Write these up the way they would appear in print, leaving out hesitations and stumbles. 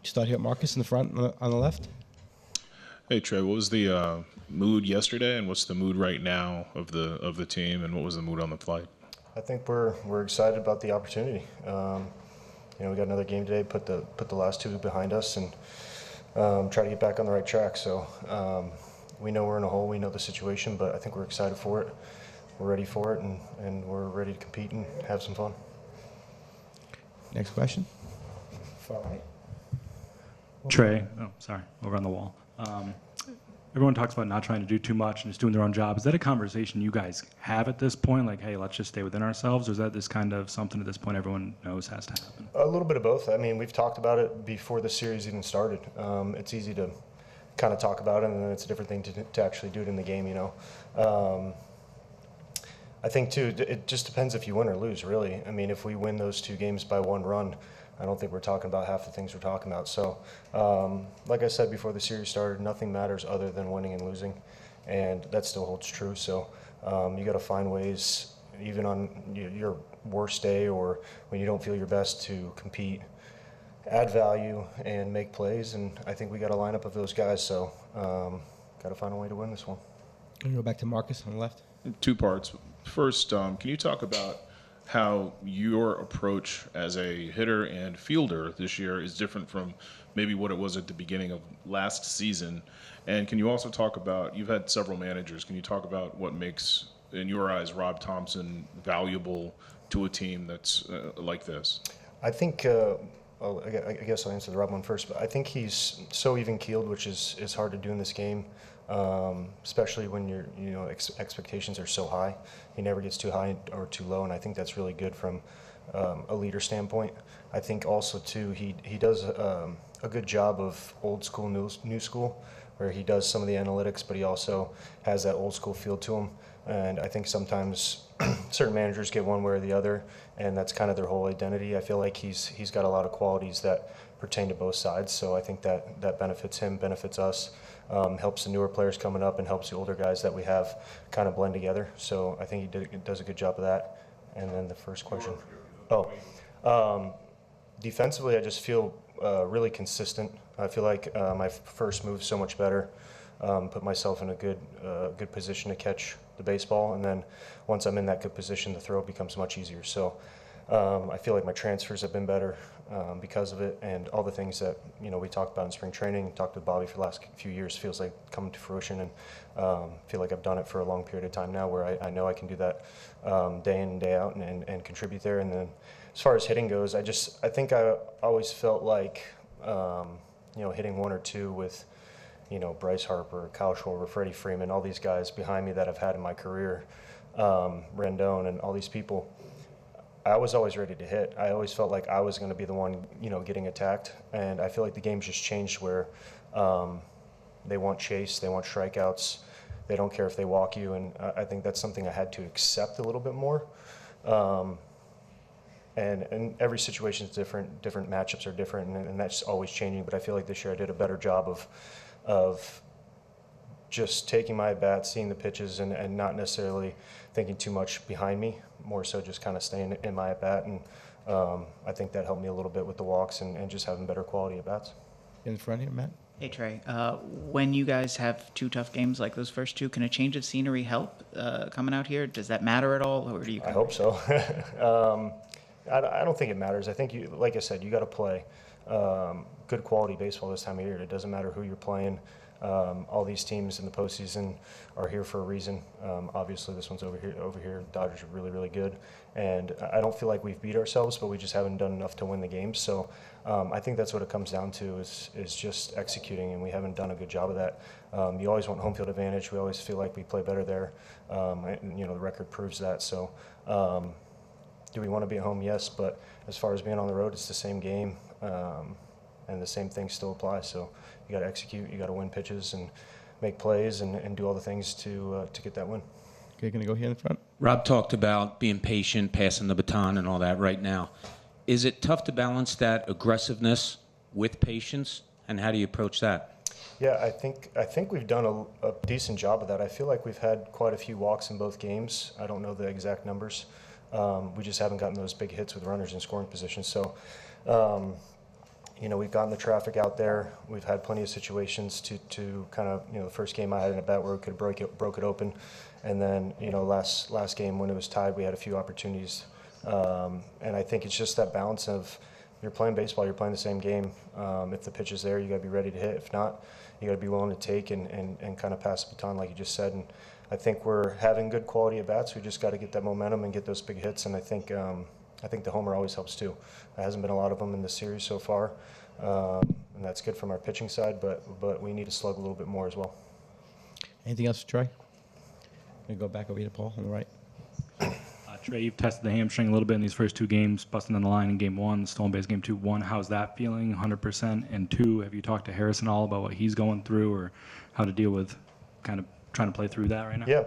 Start here at Marcus in the front on the left. Hey Trey, what was the mood yesterday, and what's the mood right now of the team, and what was the mood on the flight? I think we're excited about the opportunity. We got another game today. Put the last two behind us, and try to get back on the right track. So we know we're in a hole. We know the situation, but I think we're excited for it. We're ready for it, and we're ready to compete and have some fun. Next question. Far right. Trey, over on the wall. Everyone talks about not trying to do too much and just doing their own job. Is that a conversation you guys have at this point? Like, hey, let's just stay within ourselves? Or is that this kind of something at this point everyone knows has to happen? A little bit of both. I mean, we've talked about it before the series even started. It's easy to kind of talk about it, and then it's a different thing to actually do it in the game, I think, too, it just depends if you win or lose, really. I mean, if we win those two games by one run, I don't think we're talking about half the things we're talking about. So, like I said before the series started, nothing matters other than winning and losing, and that still holds true. So, you got to find ways, even on your worst day or when you don't feel your best, to compete, add value, and make plays. And I think we got a lineup of those guys. So, got to find a way to win this one. Can we go back to Marcus on the left? Two parts. First, can you talk about how your approach as a hitter and fielder this year is different from maybe what it was at the beginning of last season? And can you also talk about, you've had several managers, can you talk about what makes, in your eyes, Rob Thompson valuable to a team that's like this? I think, I guess I'll answer the Rob one first, but I think he's so even-keeled, which is hard to do in this game. Especially when your expectations are so high. He never gets too high or too low, and I think that's really good from a leader standpoint. I think also too he does a good job of old school, new school, where he does some of the analytics, but he also has that old school feel to him. And I think sometimes certain managers get one way or the other, and that's kind of their whole identity. I feel like he's got a lot of qualities that pertain to both sides, so I think that benefits him, benefits us. Helps the newer players coming up, and helps the older guys that we have kind of blend together. So I think he does a good job of that. And then the first question. Defensively, I just feel really consistent. I feel like my first move's so much better. Put myself in a good position to catch the baseball, and then once I'm in that good position, the throw becomes much easier. So I feel like my transfers have been better because of it, and all the things that we talked about in spring training, talked with Bobby for the last few years, feels like coming to fruition, and feel like I've done it for a long period of time now, where I know I can do that day in and day out and contribute there. And then as far as hitting goes, I think I always felt like hitting one or two with Bryce Harper, Kyle Schwarber, Freddie Freeman, all these guys behind me that I've had in my career, Rendon, and all these people. I was always ready to hit. I always felt like I was going to be the one, getting attacked. And I feel like the game's just changed where they want chase, they want strikeouts, they don't care if they walk you. And I think that's something I had to accept a little bit more. And every situation is different. Different matchups are different, and that's always changing. But I feel like this year I did a better job of just taking my at-bat, seeing the pitches, and not necessarily thinking too much behind me, more so just kind of staying in my at-bat. And I think that helped me a little bit with the walks and just having better quality at-bats. In front here, Matt. Hey, Trey. When you guys have two tough games like those first two, can a change of scenery help coming out here? Does that matter at all, or do you? I hope so. I don't think it matters. I think, like I said, you got to play good quality baseball this time of year. It doesn't matter who you're playing. All these teams in the postseason are here for a reason. Obviously, this one's over here. Dodgers are really, really good, and I don't feel like we've beat ourselves, but we just haven't done enough to win the game. So I think that's what it comes down to is just executing, and we haven't done a good job of that. You always want home field advantage. We always feel like we play better there. The record proves that. So do we want to be at home? Yes, but as far as being on the road, it's the same game. And the same things still apply. So you got to execute, you got to win pitches and make plays and do all the things to get that win. Okay, going to go here in the front. Rob talked about being patient, passing the baton and all that right now. Is it tough to balance that aggressiveness with patience, and how do you approach that? Yeah, I think we've done a decent job of that. I feel like we've had quite a few walks in both games. I don't know the exact numbers. We just haven't gotten those big hits with runners in scoring position. So we've gotten the traffic out there. We've had plenty of situations to kind of, the first game I had in a bet where we could have broke it open. And then, last game when it was tied, we had a few opportunities. And I think it's just that balance of, you're playing baseball, you're playing the same game. If the pitch is there, you got to be ready to hit. If not, you got to be willing to take and kind of pass the baton like you just said. And I think we're having good quality at bats. We just got to get that momentum and get those big hits. And I think the homer always helps too. There hasn't been a lot of them in this series so far, and that's good from our pitching side. But we need to slug a little bit more as well. Anything else for Trey? Gonna go back over here to Paul on the right. Trey, you've tested the hamstring a little bit in these first two games, busting on the line in game one, stolen base game 2. 1, how's that feeling, 100%? And 2, have you talked to Harrison all about what he's going through or how to deal with kind of trying to play through that right now? Yeah,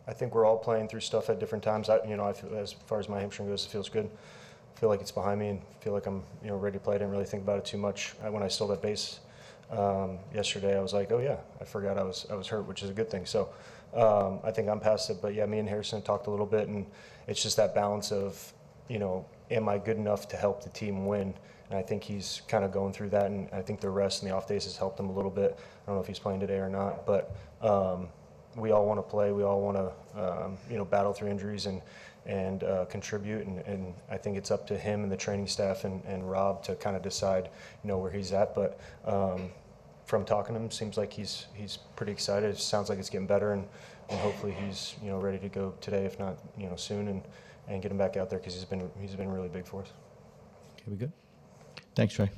I think we're all playing through stuff at different times. I feel, as far as my hamstring goes, it feels good. I feel like it's behind me and feel like I'm ready to play. I didn't really think about it too much. When I stole that base yesterday, I was like, oh yeah, I forgot I was hurt, which is a good thing. So I think I'm past it. But yeah, me and Harrison talked a little bit, and it's just that balance of, am I good enough to help the team win? And I think he's kind of going through that, and I think the rest and the off days has helped him a little bit. I don't know if he's playing today or not, but we all want to play. We all want to, battle through injuries and contribute. And I think it's up to him and the training staff and Rob to kind of decide, where he's at. But from talking to him, seems like he's pretty excited. It sounds like it's getting better, and hopefully he's ready to go today, if not soon, and get him back out there because he's been really big for us. Okay, we good? Thanks, Trey.